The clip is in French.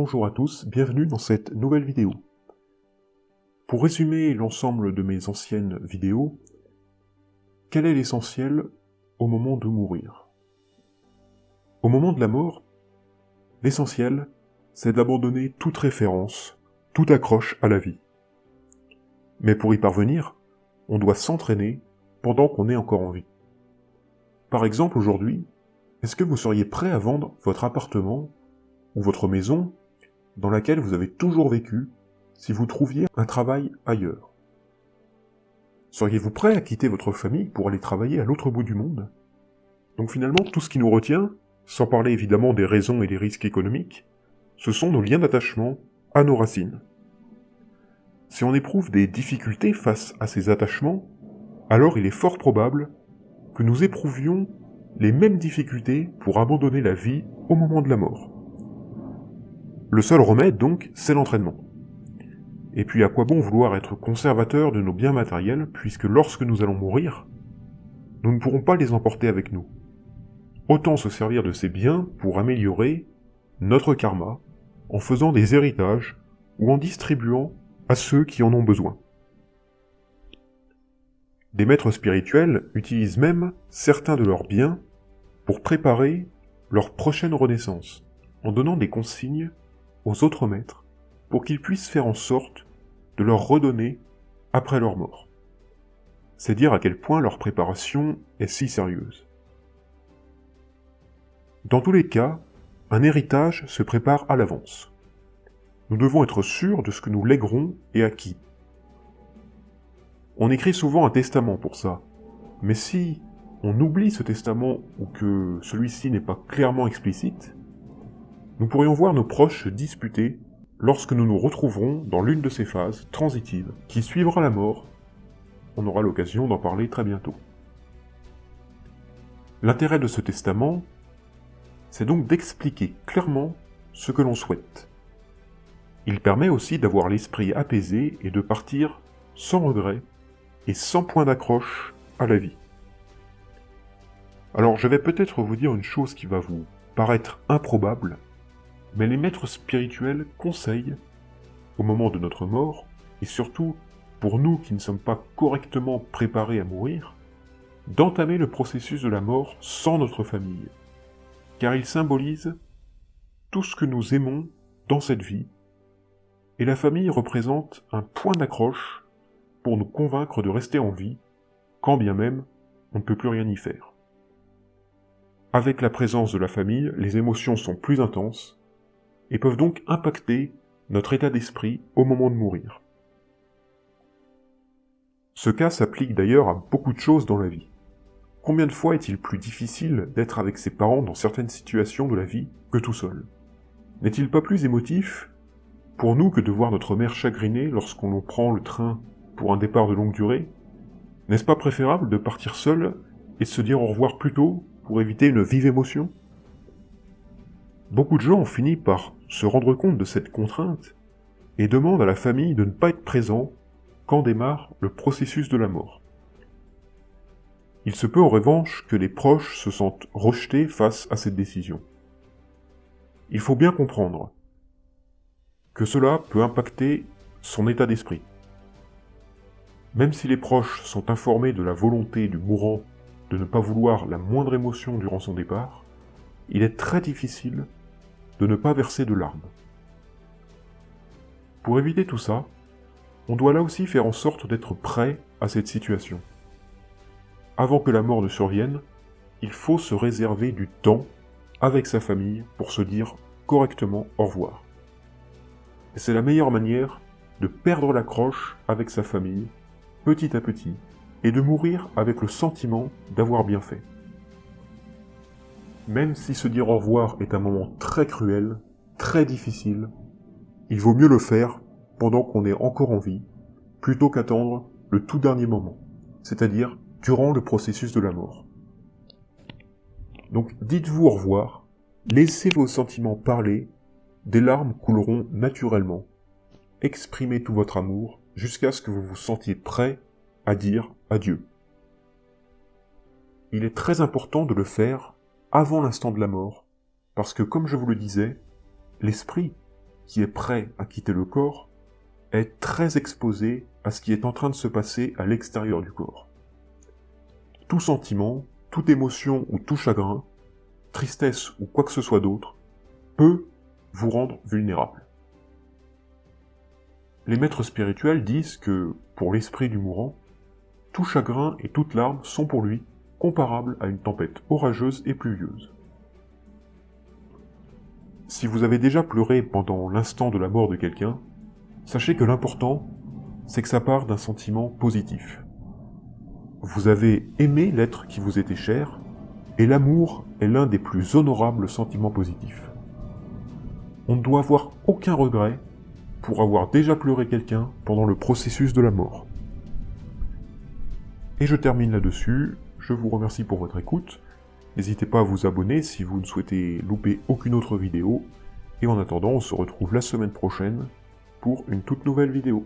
bonjour à tous, bienvenue dans cette nouvelle vidéo. Pour résumer l'ensemble de mes anciennes vidéos, quel est l'essentiel au moment de mourir? Au moment de la mort, l'essentiel, c'est d'abandonner toute référence, toute accroche à la vie. Mais pour y parvenir, on doit s'entraîner pendant qu'on est encore en vie. Par exemple, aujourd'hui, est-ce que vous seriez prêt à vendre votre appartement ou votre maison dans laquelle vous avez toujours vécu si vous trouviez un travail ailleurs? Seriez-vous prêt à quitter votre famille pour aller travailler à l'autre bout du monde? Donc finalement, tout ce qui nous retient, sans parler évidemment des raisons et des risques économiques, ce sont nos liens d'attachement à nos racines. Si on éprouve des difficultés face à ces attachements, alors il est fort probable que nous éprouvions les mêmes difficultés pour abandonner la vie au moment de la mort. Le seul remède donc, c'est l'entraînement. Et puis à quoi bon vouloir être conservateur de nos biens matériels, puisque lorsque nous allons mourir, nous ne pourrons pas les emporter avec nous. Autant se servir de ces biens pour améliorer notre karma, en faisant des héritages ou en distribuant à ceux qui en ont besoin. Des maîtres spirituels utilisent même certains de leurs biens pour préparer leur prochaine renaissance, en donnant des consignes aux autres maîtres pour qu'ils puissent faire en sorte de leur redonner après leur mort. C'est dire à quel point leur préparation est si sérieuse. Dans tous les cas, un héritage se prépare à l'avance. Nous devons être sûrs de ce que nous léguerons et à qui. On écrit souvent un testament pour ça, mais si on oublie ce testament ou que celui-ci n'est pas clairement explicite, nous pourrions voir nos proches se disputer lorsque nous nous retrouverons dans l'une de ces phases transitives qui suivra la mort. On aura l'occasion d'en parler très bientôt. L'intérêt de ce testament, c'est donc d'expliquer clairement ce que l'on souhaite. Il permet aussi d'avoir l'esprit apaisé et de partir sans regret et sans point d'accroche à la vie. Alors je vais peut-être vous dire une chose qui va vous paraître improbable, mais les maîtres spirituels conseillent, au moment de notre mort, et surtout pour nous qui ne sommes pas correctement préparés à mourir, d'entamer le processus de la mort sans notre famille, car il symbolise tout ce que nous aimons dans cette vie, et la famille représente un point d'accroche pour nous convaincre de rester en vie, quand bien même on ne peut plus rien y faire. Avec la présence de la famille, les émotions sont plus intenses, et peuvent donc impacter notre état d'esprit au moment de mourir. Ce cas s'applique d'ailleurs à beaucoup de choses dans la vie. Combien de fois est-il plus difficile d'être avec ses parents dans certaines situations de la vie que tout seul? N'est-il pas plus émotif pour nous que de voir notre mère chagrinée lorsqu'on prend le train pour un départ de longue durée? N'est-ce pas préférable de partir seul et de se dire au revoir plus tôt pour éviter une vive émotion? Beaucoup de gens ont fini par se rendre compte de cette contrainte et demandent à la famille de ne pas être présent quand démarre le processus de la mort. Il se peut en revanche que les proches se sentent rejetés face à cette décision. Il faut bien comprendre que cela peut impacter son état d'esprit. Même si les proches sont informés de la volonté du mourant de ne pas vouloir la moindre émotion durant son départ, il est très difficile de ne pas verser de larmes. Pour éviter tout ça, on doit là aussi faire en sorte d'être prêt à cette situation. Avant que la mort ne survienne, il faut se réserver du temps avec sa famille pour se dire correctement au revoir. Et c'est la meilleure manière de perdre l'accroche avec sa famille, petit à petit, et de mourir avec le sentiment d'avoir bien fait. Même si se dire au revoir est un moment très cruel, très difficile, il vaut mieux le faire pendant qu'on est encore en vie, plutôt qu'attendre le tout dernier moment, c'est-à-dire durant le processus de la mort. Donc dites-vous au revoir, laissez vos sentiments parler, des larmes couleront naturellement. Exprimez tout votre amour jusqu'à ce que vous vous sentiez prêt à dire adieu. Il est très important de le faire avant l'instant de la mort, parce que comme je vous le disais, l'esprit qui est prêt à quitter le corps est très exposé à ce qui est en train de se passer à l'extérieur du corps. Tout sentiment, toute émotion ou tout chagrin, tristesse ou quoi que ce soit d'autre, peut vous rendre vulnérable. Les maîtres spirituels disent que, pour l'esprit du mourant, tout chagrin et toute larme sont pour lui comparables à une tempête orageuse et pluvieuse. Si vous avez déjà pleuré pendant l'instant de la mort de quelqu'un, sachez que l'important, c'est que ça part d'un sentiment positif. Vous avez aimé l'être qui vous était cher, et l'amour est l'un des plus honorables sentiments positifs. On ne doit avoir aucun regret pour avoir déjà pleuré quelqu'un pendant le processus de la mort. Et je termine là-dessus, je vous remercie pour votre écoute, n'hésitez pas à vous abonner si vous ne souhaitez louper aucune autre vidéo, et en attendant on se retrouve la semaine prochaine pour une toute nouvelle vidéo.